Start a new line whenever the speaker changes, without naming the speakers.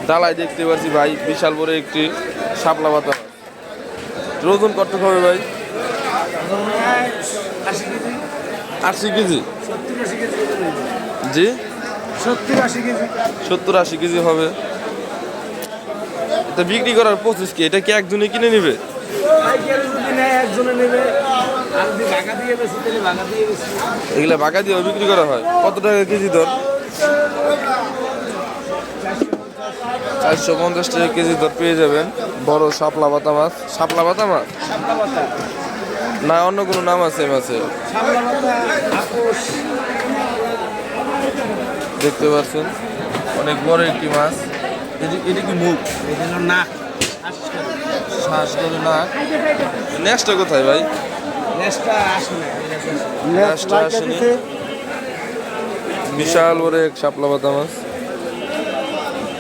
ডালায় দেখতে পাচ্ছি ভাই বিশাল বড় একটি শাপলা পাতা মাছ। ওজন কত হবে ভাই? 80 কেজি। জি 70-80 কেজি হবে। এটা বিক্রি করার প্রসেস কি? এটা কি একজনে কিনে নেবে? এগুলা বাগা দিয়ে বিক্রি করা হয়। কত টাকা কেজি দর? 450 টাকা কেজি দর পেয়ে যাবেন বড় শাপলা পাতা মাছ। শাপলা পাতা মাছ না অন্য কোনো নাম আছে মাছের? দেখতে পাচ্ছেন অনেক বড় একটি মাছ। এটি কি মুখ?
নাক
শ্বাস করে নাক। নেক্সটটা কোথায় ভাই? নেক্সটটা আসেনি। বিশাল বড় এক শাপলা পাতা মাছ।